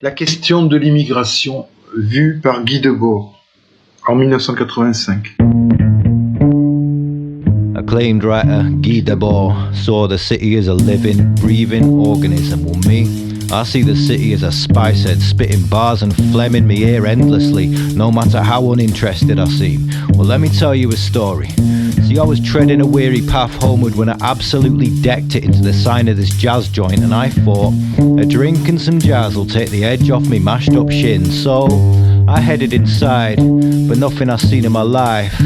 La question de l'immigration vue par Guy Debord en 1985. Acclaimed writer Guy Debord saw the city as a living, breathing organism. Well, me, I see the city as a spice head spitting bars and phlegm in me ear endlessly, no matter how uninterested I seem. Well, let me tell you a story. See, I was treading a weary path homeward when I absolutely decked it into the sign of this jazz joint, and I thought, a drink and some jazz will take the edge off me mashed up shins. So I headed inside, but nothing I've seen in my life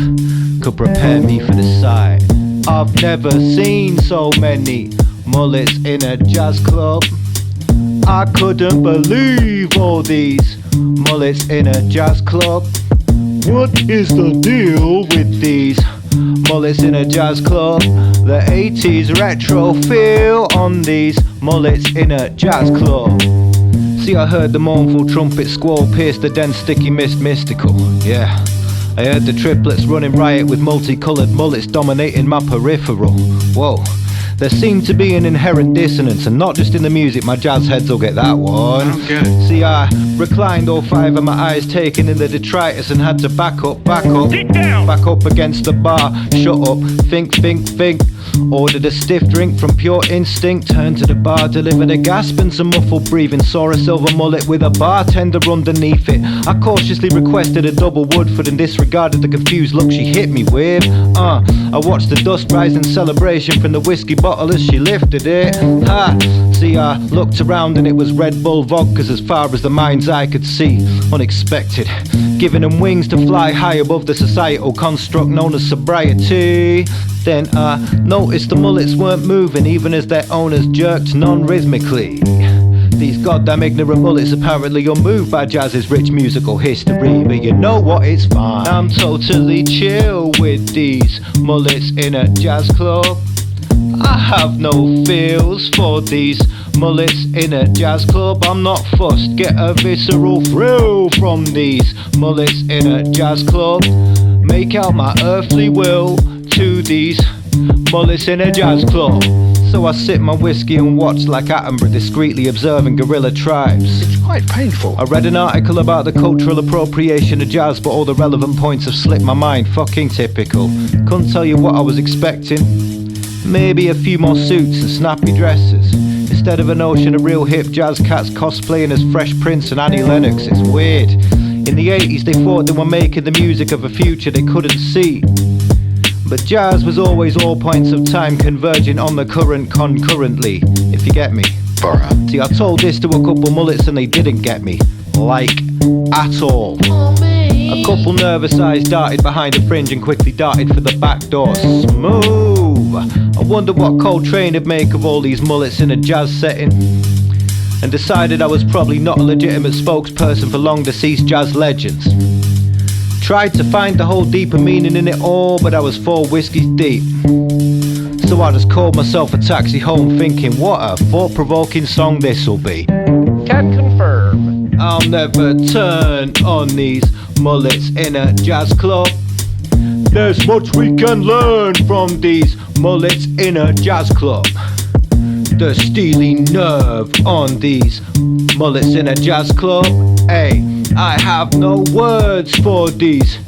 could prepare me for the sight. I've never seen so many mullets in a jazz club. I couldn't believe all these mullets in a jazz club. What is the deal with these mullets in a jazz club? The 80s retro feel on these mullets in a jazz club. See, I heard the mournful trumpet squall pierce the dense sticky mist mystical. Yeah, I heard the triplets running riot with multicolored mullets dominating my peripheral. Whoa, there seemed to be an inherent dissonance, and not just in the music, my jazz heads will get that one. I don't get it. See, I reclined all five of my eyes taking in the detritus and had to back up back up against the bar. Shut up, think. Ordered a stiff drink from pure instinct, turned to the bar, delivered a gasp and some muffled breathing, saw a silver mullet with a bartender underneath it. I cautiously requested a double Woodford and disregarded the confused look she hit me with. I watched the dust rise in celebration from the whiskey bottle as she lifted it. See, I looked around and it was Red Bull vodkas as far as the mind's eye could see. Unexpected, giving them wings to fly high above the societal construct known as sobriety. Then I noticed the mullets weren't moving even as their owners jerked non-rhythmically. These goddamn ignorant mullets apparently unmoved by jazz's rich musical history. But you know what, it's fine, I'm totally chill with these mullets in a jazz club. I have no feels for these mullets in a jazz club. I'm not fussed, get a visceral thrill from these mullets in a jazz club. Make out my earthly will to these mullets in a jazz club. So I sip my whiskey and watch like Attenborough discreetly observing guerrilla tribes. It's quite painful. I read an article about the cultural appropriation of jazz, but all the relevant points have slipped my mind. Fucking typical. Couldn't tell you what I was expecting. Maybe a few more suits and snappy dresses, instead of an ocean of real hip jazz cats cosplaying as Fresh Prince and Annie Lennox. It's weird. In the 80s they thought they were making the music of a future they couldn't see. But jazz was always all points of time converging on the current concurrently, if you get me. See, I told this to a couple mullets and they didn't get me. Like, at all. A couple nervous eyes darted behind a fringe and quickly darted for the back door. Smooth! I wondered what Coltrane would make of all these mullets in a jazz setting, and decided I was probably not a legitimate spokesperson for long deceased jazz legends. Tried to find the whole deeper meaning in it all, but I was 4 whiskeys deep. So I just called myself a taxi home thinking, what a thought-provoking song this'll be. Can confirm. I'll never turn on these mullets in a jazz club. There's much we can learn from these mullets in a jazz club. The steely nerve on these mullets in a jazz club. Hey, I have no words for these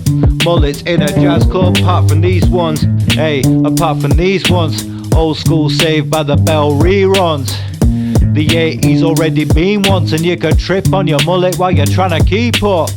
mullets in a jazz club. Apart from these ones, apart from these ones, old school Saved by the Bell reruns. The 80s already been once, and you could trip on your mullet while you're trying to keep up.